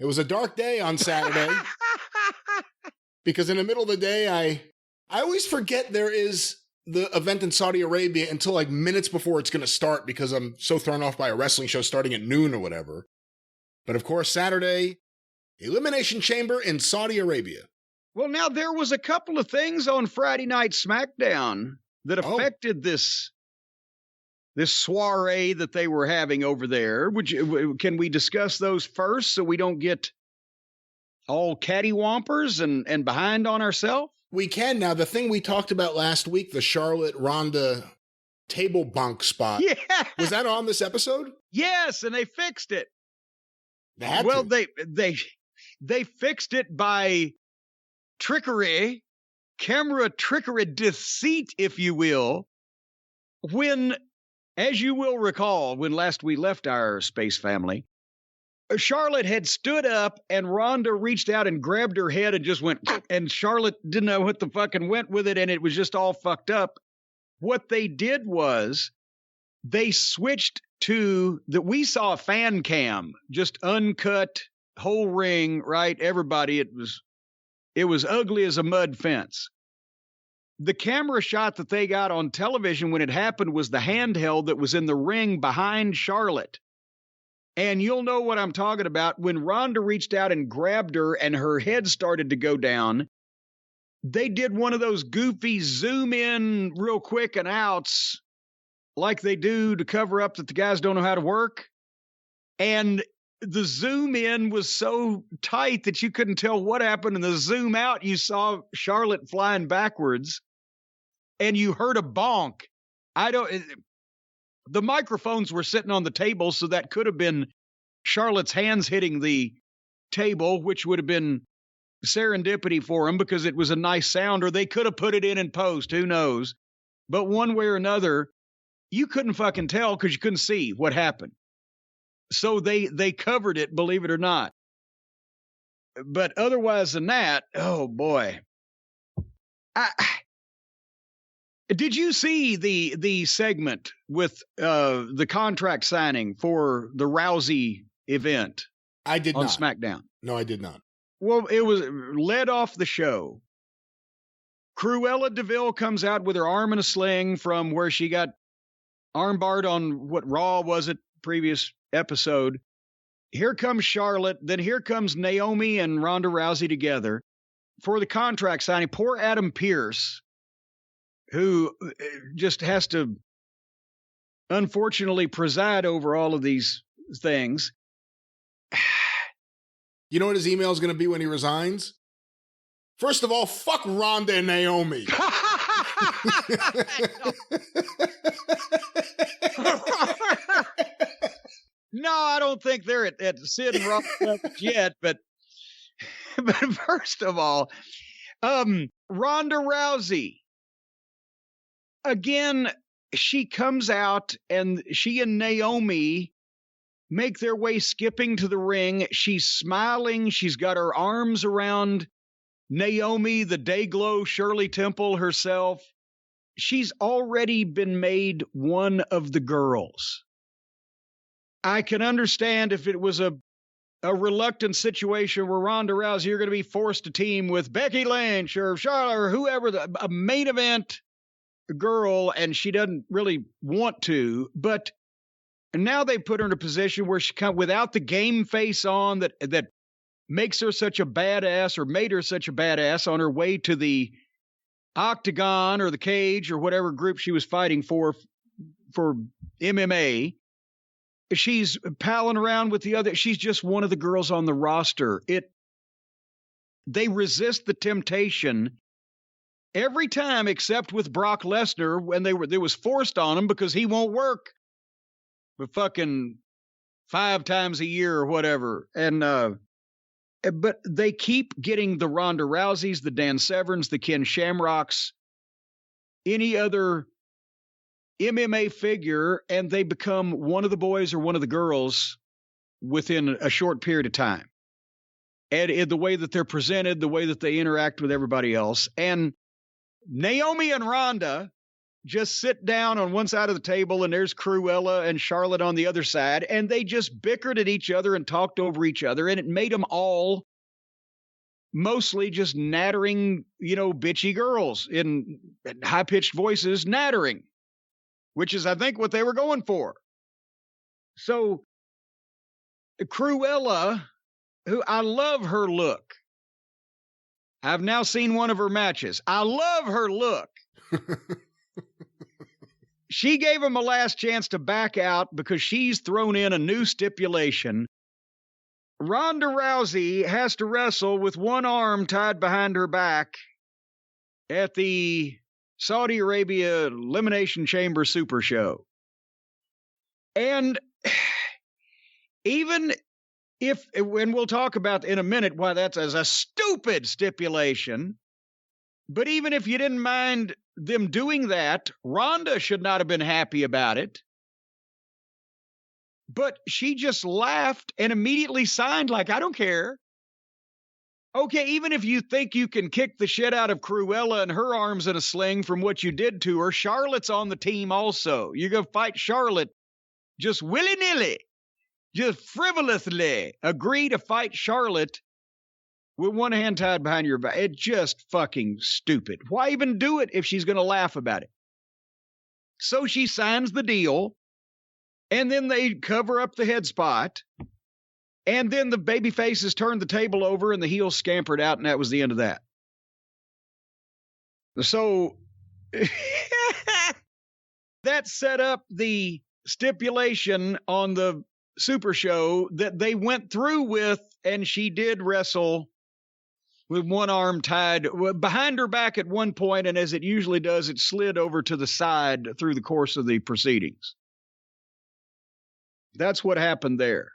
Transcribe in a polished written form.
It was a dark day on Saturday because in the middle of the day, I always forget there is the event in Saudi Arabia until like minutes before it's going to start because I'm so thrown off by a wrestling show starting at noon or whatever. But of course, Saturday, Elimination Chamber in Saudi Arabia. Well, now there was a couple of things on Friday Night Smackdown that affected this soiree that they were having over there. Can we discuss those first so we don't get all cattywampers and behind on ourselves? We can now. The thing we talked about last week, the Charlotte Ronda table bunk spot. Yeah. Was that on this episode? Yes, and they fixed it. Well, they fixed it by trickery, camera trickery, deceit, if you will. When, as you will recall, when last we left our space family, Charlotte had stood up and Ronda reached out and grabbed her head and just went, and Charlotte didn't know what the fucking went with it, and it was just all fucked up. What they did was they switched to that. We saw a fan cam, just uncut, whole ring, right? Everybody, it was ugly as a mud fence. The camera shot that they got on television when it happened was the handheld that was in the ring behind Charlotte. And you'll know what I'm talking about. When Ronda reached out and grabbed her and her head started to go down, they did one of those goofy zoom in real quick and outs like they do to cover up that the guys don't know how to work. And the zoom in was so tight that you couldn't tell what happened. And the zoom out, you saw Charlotte flying backwards and you heard a bonk. The microphones were sitting on the table, so that could have been Charlotte's hands hitting the table, which would have been serendipity for them because it was a nice sound, or they could have put it in post, who knows. But one way or another, you couldn't fucking tell because you couldn't see what happened. So they covered it, believe it or not. But otherwise than that, oh boy. Did you see the segment with the contract signing for the Rousey event? I did on not. SmackDown. No, I did not. Well, it was led off the show. Cruella DeVille comes out with her arm in a sling from where she got armbarred on what Raw was it, previous episode. Here comes Charlotte. Then here comes Naomi and Ronda Rousey together for the contract signing. Poor Adam Pearce, who just has to, unfortunately, preside over all of these things. You know what his email is going to be when he resigns? First of all, fuck Ronda and Naomi. No, I don't think they're at Sid and Rock yet, but first of all, Ronda Rousey. Again, she comes out and she and Naomi make their way skipping to the ring. She's smiling. She's got her arms around Naomi, the Dayglow Shirley Temple herself. She's already been made one of the girls. I can understand if it was a reluctant situation where Ronda Rousey, you're going to be forced to team with Becky Lynch or Charlotte or whoever, a main event girl, and she doesn't really want to. But now they put her in a position where she without the game face on that makes her such a badass, or made her such a badass on her way to the octagon or the cage or whatever group she was fighting for MMA. She's palling around with the other. She's just one of the girls on the roster. They resist the temptation every time, except with Brock Lesnar when it was forced on him because he won't work but fucking 5 times a year or whatever. And but they keep getting the Ronda Rouseys, the Dan Severns, the Ken Shamrocks, any other MMA figure, and they become one of the boys or one of the girls within a short period of time. And in the way that they're presented, the way that they interact with everybody else. And Naomi and Ronda just sit down on one side of the table, and there's Cruella and Charlotte on the other side, and they just bickered at each other and talked over each other, and it made them all mostly just nattering, bitchy girls in high-pitched voices, nattering, which is, I think, what they were going for. So Cruella, who I love her look. I've now seen one of her matches. I love her look. She gave him a last chance to back out because she's thrown in a new stipulation. Ronda Rousey has to wrestle with one arm tied behind her back at the Saudi Arabia Elimination Chamber Super Show. And even if, and we'll talk about in a minute why that's as a stupid stipulation, but even if you didn't mind them doing that, Ronda should not have been happy about it. But she just laughed and immediately signed like, I don't care. Okay, even if you think you can kick the shit out of Cruella and her arms in a sling from what you did to her, Charlotte's on the team also. You're going to fight Charlotte just willy-nilly, just frivolously agree to fight Charlotte with one hand tied behind your back. It's just fucking stupid. Why even do it if she's going to laugh about it? So she signs the deal, and then they cover up the head spot, and then the baby faces turned the table over, and the heels scampered out, and that was the end of that. So that set up the stipulation on the Super Show that they went through with, and she did wrestle with one arm tied behind her back at one point, and as it usually does, it slid over to the side through the course of the proceedings. That's what happened there.